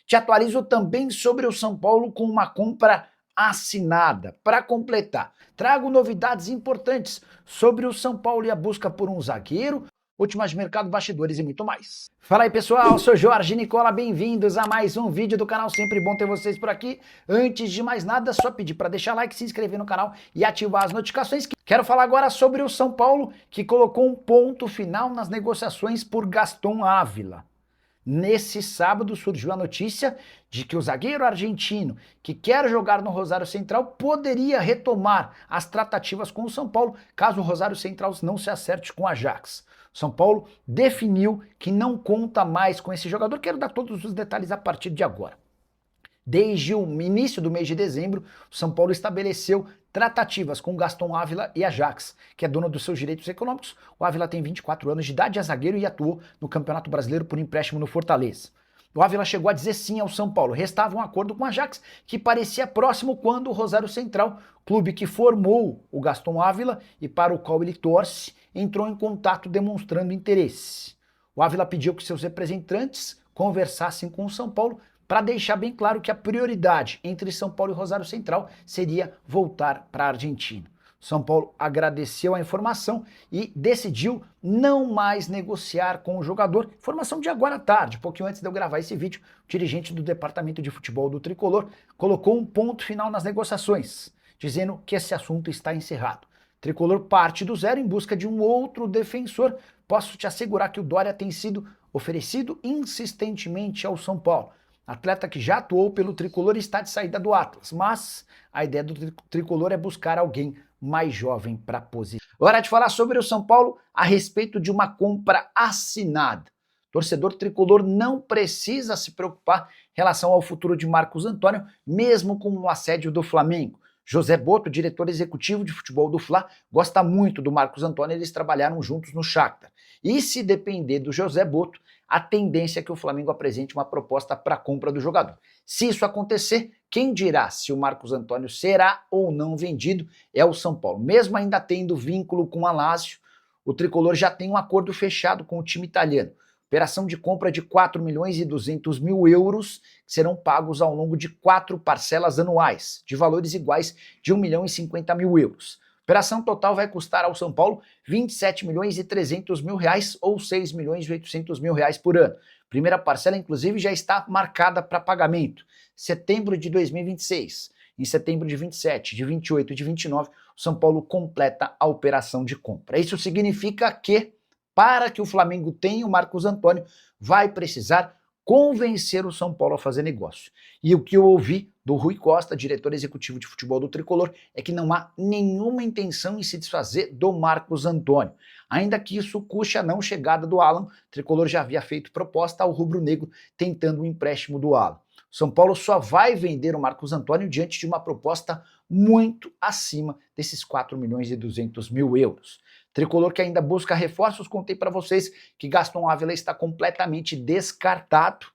Te atualizo também sobre o São Paulo com uma compra assinada. Para completar, trago novidades importantes sobre o São Paulo e a busca por um zagueiro, últimas de mercado, bastidores e muito mais. Fala aí pessoal, sou Jorge Nicola, bem-vindos a mais um vídeo do canal, sempre bom ter vocês por aqui. Antes de mais nada, só pedir para deixar like, se inscrever no canal e ativar as notificações. Quero falar agora sobre o São Paulo, que colocou um ponto final nas negociações por Gaston Ávila. Nesse sábado surgiu a notícia de que o zagueiro argentino que quer jogar no Rosário Central poderia retomar as tratativas com o São Paulo caso o Rosário Central não se acerte com o Ajax. São Paulo definiu que não conta mais com esse jogador. Quero dar todos os detalhes a partir de agora. Desde o início do mês de dezembro, o São Paulo estabeleceu tratativas com Gaston Ávila e Ajax, que é dono dos seus direitos econômicos. O Ávila tem 24 anos de idade, é zagueiro e atuou no Campeonato Brasileiro por empréstimo no Fortaleza. O Ávila chegou a dizer sim ao São Paulo. Restava um acordo com o Ajax, que parecia próximo quando o Rosário Central, clube que formou o Gaston Ávila e para o qual ele torce, entrou em contato demonstrando interesse. O Ávila pediu que seus representantes conversassem com o São Paulo para deixar bem claro que a prioridade entre São Paulo e Rosário Central seria voltar para a Argentina. São Paulo agradeceu a informação e decidiu não mais negociar com o jogador. Informação de agora à tarde, pouquinho antes de eu gravar esse vídeo, o dirigente do departamento de futebol do Tricolor colocou um ponto final nas negociações, dizendo que esse assunto está encerrado. Tricolor parte do zero em busca de um outro defensor. Posso te assegurar que o Dória tem sido oferecido insistentemente ao São Paulo. Atleta que já atuou pelo Tricolor e está de saída do Atlas, mas a ideia do Tricolor é buscar alguém mais jovem para a posição. Hora de falar sobre o São Paulo a respeito de uma compra assinada. Torcedor Tricolor não precisa se preocupar em relação ao futuro de Marcos Antônio, mesmo com o assédio do Flamengo. José Boto, diretor executivo de futebol do Fla, gosta muito do Marcos Antônio, eles trabalharam juntos no Shakhtar. E se depender do José Boto, a tendência é que o Flamengo apresente uma proposta para a compra do jogador. Se isso acontecer, quem dirá se o Marcos Antônio será ou não vendido é o São Paulo. Mesmo ainda tendo vínculo com a Lazio, o Tricolor já tem um acordo fechado com o time italiano. Operação de compra de 4.200.000 euros, que serão pagos ao longo de 4 parcelas anuais, de valores iguais de 1.050.000 euros. A operação total vai custar ao São Paulo 27.300.000 reais ou 6.800.000 reais por ano. Primeira parcela, inclusive, já está marcada para pagamento. Setembro de 2026. Em setembro de 27, de 28 e de 29, o São Paulo completa a operação de compra. Isso significa que, para que o Flamengo tenha o Marcos Antônio, vai precisar convencer o São Paulo a fazer negócio. E o que eu ouvi do Rui Costa, diretor executivo de futebol do Tricolor, é que não há nenhuma intenção em se desfazer do Marcos Antônio. Ainda que isso custe a não chegada do Alan, o Tricolor já havia feito proposta ao rubro-negro tentando o empréstimo do Alan. O São Paulo só vai vender o Marcos Antônio diante de uma proposta muito acima desses 4.200.000 euros. Tricolor que ainda busca reforços, contei para vocês que Gaston Ávila está completamente descartado.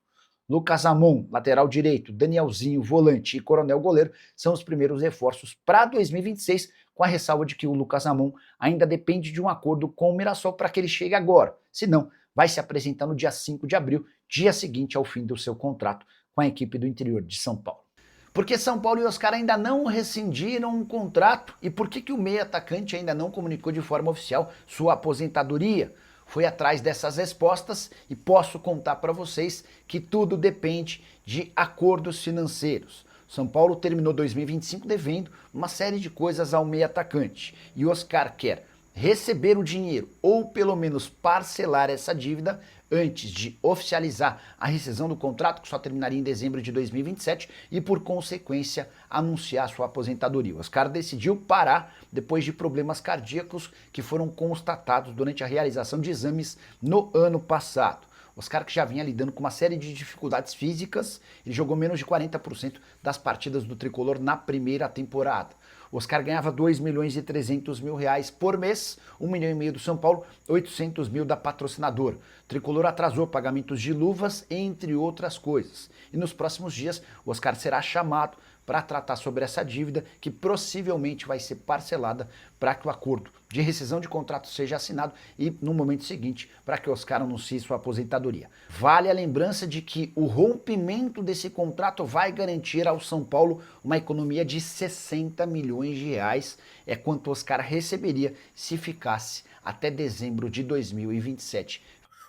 Lucas Amon, lateral direito, Danielzinho, volante e Coronel goleiro são os primeiros reforços para 2026, com a ressalva de que o Lucas Amon ainda depende de um acordo com o Mirassol para que ele chegue agora. Senão, vai se apresentar no dia 5 de abril, dia seguinte ao fim do seu contrato com a equipe do interior de São Paulo. Por que São Paulo e Oscar ainda não rescindiram um contrato? E por que o meio atacante ainda não comunicou de forma oficial sua aposentadoria? Fui atrás dessas respostas e posso contar para vocês que tudo depende de acordos financeiros. São Paulo terminou 2025 devendo uma série de coisas ao meio atacante e Oscar quer receber o dinheiro ou pelo menos parcelar essa dívida antes de oficializar a rescisão do contrato, que só terminaria em dezembro de 2027, e por consequência anunciar sua aposentadoria. O Oscar decidiu parar depois de problemas cardíacos que foram constatados durante a realização de exames no ano passado. Oscar, que já vinha lidando com uma série de dificuldades físicas, ele jogou menos de 40% das partidas do Tricolor na primeira temporada. o Oscar ganhava 2.300.000 reais por mês, 1,5 milhão do São Paulo, 800 mil da patrocinadora. O Tricolor atrasou pagamentos de luvas, entre outras coisas. E nos próximos dias, o Oscar será chamado para tratar sobre essa dívida, que possivelmente vai ser parcelada para que o acordo de rescisão de contrato seja assinado e, no momento seguinte, para que o Oscar anuncie sua aposentadoria. Vale a lembrança de que o rompimento desse contrato vai garantir ao São Paulo uma economia de 60 milhões de reais, é quanto o Oscar receberia se ficasse até dezembro de 2027.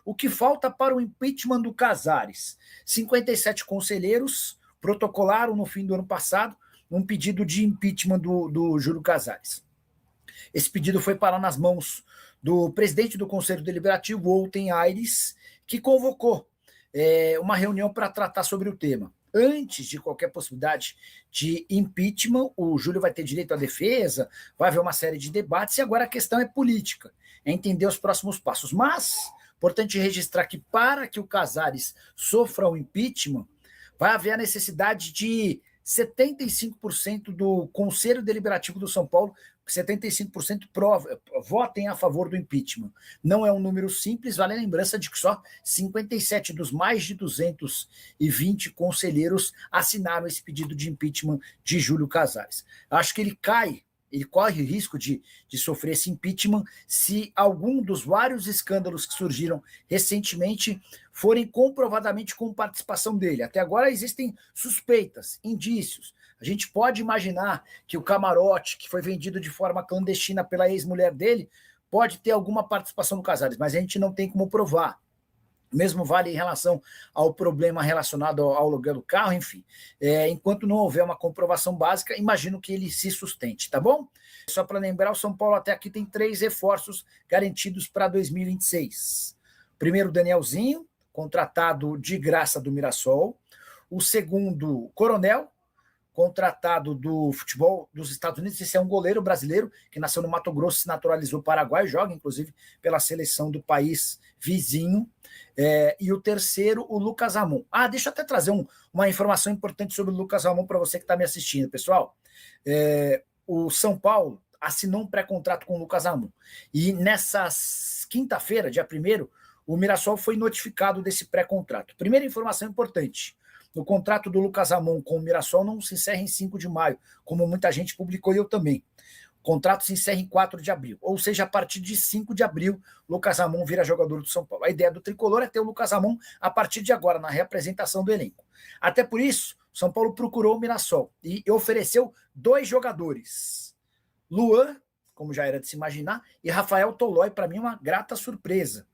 O que falta para o impeachment do Casares? 57 conselheiros protocolaram no fim do ano passado um pedido de impeachment do Júlio Casares. Esse pedido foi parar nas mãos do presidente do Conselho Deliberativo, Wolten Aires, que convocou uma reunião para tratar sobre o tema. Antes de qualquer possibilidade de impeachment, o Júlio vai ter direito à defesa, vai haver uma série de debates, e agora a questão é política, é entender os próximos passos. Mas, importante registrar que para que o Casares sofra o impeachment, vai haver a necessidade de 75% do Conselho Deliberativo do São Paulo, 75% votem a favor do impeachment. Não é um número simples, vale a lembrança de que só 57 dos mais de 220 conselheiros assinaram esse pedido de impeachment de Júlio Casares. Acho que ele corre risco de sofrer esse impeachment se algum dos vários escândalos que surgiram recentemente forem comprovadamente com participação dele. Até agora existem suspeitas, indícios. A gente pode imaginar que o camarote, que foi vendido de forma clandestina pela ex-mulher dele, pode ter alguma participação no Casares, mas a gente não tem como provar. O mesmo vale em relação ao problema relacionado ao aluguel do carro, enfim. Enquanto não houver uma comprovação básica, imagino que ele se sustente, tá bom? Só para lembrar, o São Paulo até aqui tem 3 reforços garantidos para 2026. Primeiro, Danielzinho, contratado de graça do Mirassol. O segundo, Coronel, contratado do futebol dos Estados Unidos. Esse é um goleiro brasileiro que nasceu no Mato Grosso, se naturalizou paraguai, joga inclusive pela seleção do país vizinho. E o terceiro, o Lucas Ramon. Deixa eu até trazer uma informação importante sobre o Lucas Ramon para você que está me assistindo, pessoal. O São Paulo assinou um pré-contrato com o Lucas Ramon. E nessa quinta-feira, dia 1º, o Mirassol foi notificado desse pré-contrato. Primeira informação importante: o contrato do Lucas Ramon com o Mirassol não se encerra em 5 de maio, como muita gente publicou e eu também. O contrato se encerra em 4 de abril, ou seja, a partir de 5 de abril, Lucas Ramon vira jogador do São Paulo. A ideia do Tricolor é ter o Lucas Ramon a partir de agora, na reapresentação do elenco. Até por isso, o São Paulo procurou o Mirassol e ofereceu 2 jogadores. Luan, como já era de se imaginar, e Rafael Tolói, para mim uma grata surpresa.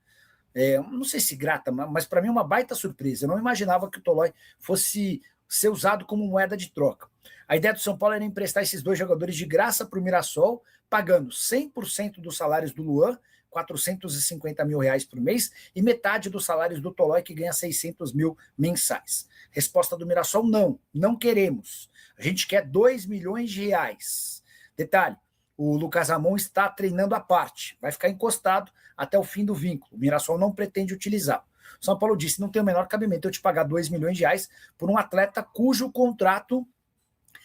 Não sei se grata, mas para mim uma baita surpresa. Eu não imaginava que o Tolói fosse ser usado como moeda de troca. A ideia do São Paulo era emprestar esses 2 jogadores de graça para o Mirassol, pagando 100% dos salários do Luan, 450 mil reais por mês, e metade dos salários do Tolói, que ganha 600 mil mensais. Resposta do Mirassol: não queremos. A gente quer 2 milhões de reais. Detalhe: o Lucas Ramon está treinando à parte, vai ficar encostado até o fim do vínculo. O Mirassol não pretende utilizá-lo. São Paulo disse: não tem o menor cabimento eu te pagar 2 milhões de reais por um atleta cujo contrato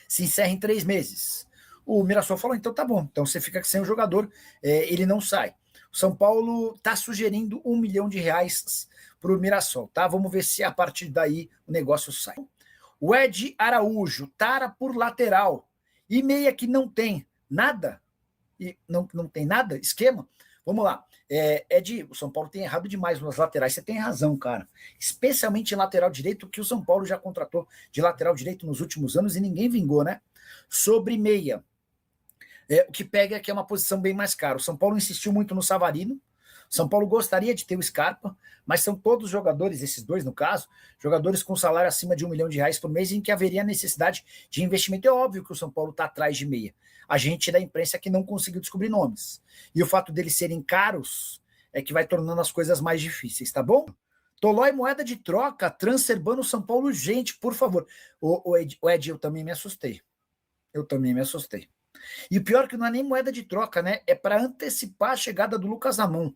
se encerra em 3 meses. O Mirassol falou: então tá bom, então você fica sem o jogador, ele não sai. O São Paulo está sugerindo 1 milhão de reais para o Mirassol, tá? Vamos ver se a partir daí o negócio sai. O Ed Araújo, tara por lateral, e meia que não tem nada, e não tem nada, esquema. Vamos lá. O São Paulo tem errado demais nas laterais. Você tem razão, cara. Especialmente em lateral direito, que o São Paulo já contratou de lateral direito nos últimos anos e ninguém vingou, né? Sobre meia. O que pega é que é uma posição bem mais cara. O São Paulo insistiu muito no Savarino. São Paulo gostaria de ter o Scarpa, mas são todos jogadores, esses 2 no caso, jogadores com salário acima de 1 milhão de reais por mês, em que haveria necessidade de investimento. É óbvio que o São Paulo está atrás de meia. A gente da imprensa que não conseguiu descobrir nomes. E o fato deles serem caros é que vai tornando as coisas mais difíceis, tá bom? Tolói, moeda de troca, transferbando o São Paulo, gente, por favor. O Ed, eu também me assustei. E o pior é que não é nem moeda de troca, né? É para antecipar a chegada do Lucas Ramon.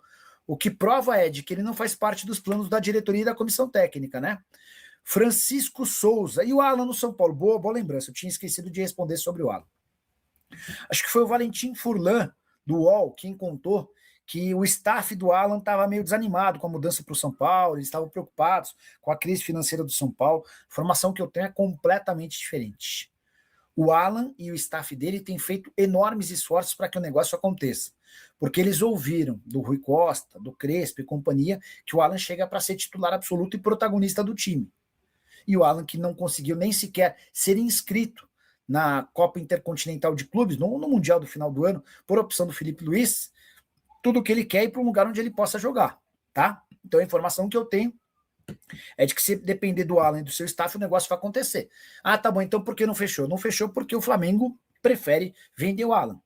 O que prova, Ed, que ele não faz parte dos planos da diretoria e da comissão técnica, né? Francisco Souza. E o Alan no São Paulo? Boa lembrança. Eu tinha esquecido de responder sobre o Alan. Acho que foi o Valentim Furlan, do UOL, quem contou que o staff do Alan estava meio desanimado com a mudança para o São Paulo, eles estavam preocupados com a crise financeira do São Paulo. A informação que eu tenho é completamente diferente. O Alan e o staff dele têm feito enormes esforços para que o negócio aconteça, porque eles ouviram do Rui Costa, do Crespo e companhia, que o Alan chega para ser titular absoluto e protagonista do time. E o Alan, que não conseguiu nem sequer ser inscrito na Copa Intercontinental de Clubes, no Mundial do final do ano, por opção do Felipe Luiz, tudo que ele quer é ir para um lugar onde ele possa jogar, tá? Então a informação que eu tenho é de que se depender do Alan e do seu staff, o negócio vai acontecer. Ah, tá bom, então por que não fechou? Não fechou porque o Flamengo prefere vender o Alan.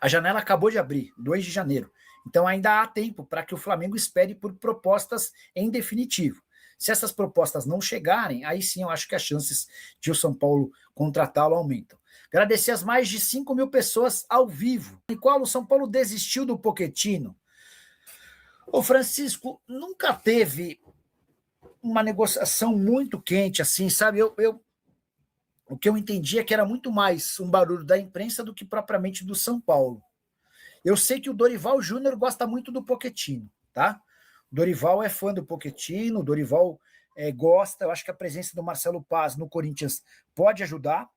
A janela acabou de abrir, 2 de janeiro. Então ainda há tempo para que o Flamengo espere por propostas em definitivo. Se essas propostas não chegarem, aí sim eu acho que as chances de o São Paulo contratá-lo aumentam. Agradecer as mais de 5 mil pessoas ao vivo. Em qual o São Paulo desistiu do Pochettino? O Francisco nunca teve uma negociação muito quente, assim, sabe? O que eu entendi é que era muito mais um barulho da imprensa do que propriamente do São Paulo. Eu sei que o Dorival Júnior gosta muito do Pochettino, tá? O Dorival é fã do Pochettino, o Dorival gosta, eu acho que a presença do Marcelo Paz no Corinthians pode ajudar.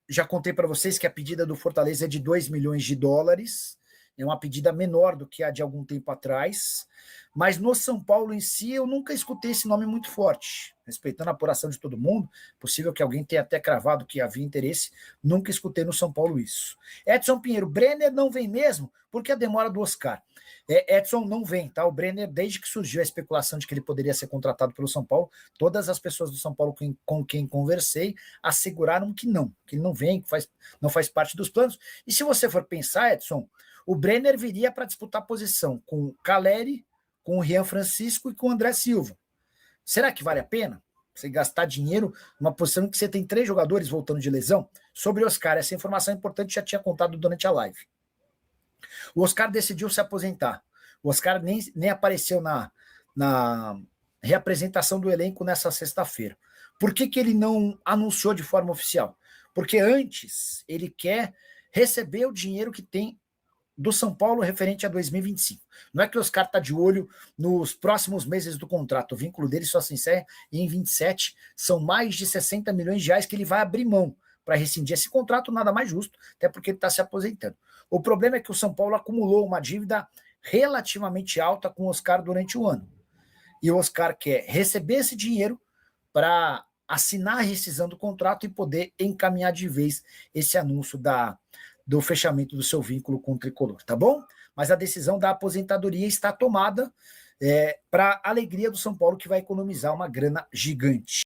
Já contei para vocês que a pedida do Fortaleza é de 2 milhões de dólares, é uma pedida menor do que a de algum tempo atrás, mas no São Paulo em si eu nunca escutei esse nome muito forte, respeitando a apuração de todo mundo, possível que alguém tenha até cravado que havia interesse, nunca escutei no São Paulo isso. Edson Pinheiro, Brenner não vem mesmo? Por que a demora do Oscar? Edson não vem, tá? O Brenner, desde que surgiu a especulação de que ele poderia ser contratado pelo São Paulo, todas as pessoas do São Paulo com quem conversei asseguraram que ele não vem, que não faz parte dos planos. E se você for pensar, Edson, o Brenner viria para disputar posição com o Caleri, com o Rian Francisco e com o André Silva. Será que vale a pena você gastar dinheiro numa posição em que você tem 3 jogadores voltando de lesão? Sobre o Oscar, essa informação é importante, já tinha contado durante a live. O Oscar decidiu se aposentar. O Oscar nem apareceu na reapresentação do elenco nessa sexta-feira. Por que ele não anunciou de forma oficial? Porque antes ele quer receber o dinheiro que tem do São Paulo referente a 2025. Não é que o Oscar está de olho nos próximos meses do contrato, o vínculo dele só se encerra em 27, são mais de 60 milhões de reais que ele vai abrir mão para rescindir esse contrato, nada mais justo, até porque ele está se aposentando. O problema é que o São Paulo acumulou uma dívida relativamente alta com o Oscar durante o ano. E o Oscar quer receber esse dinheiro para assinar a rescisão do contrato e poder encaminhar de vez esse anúncio do fechamento do seu vínculo com o Tricolor, tá bom? Mas a decisão da aposentadoria está tomada para a alegria do São Paulo, que vai economizar uma grana gigante.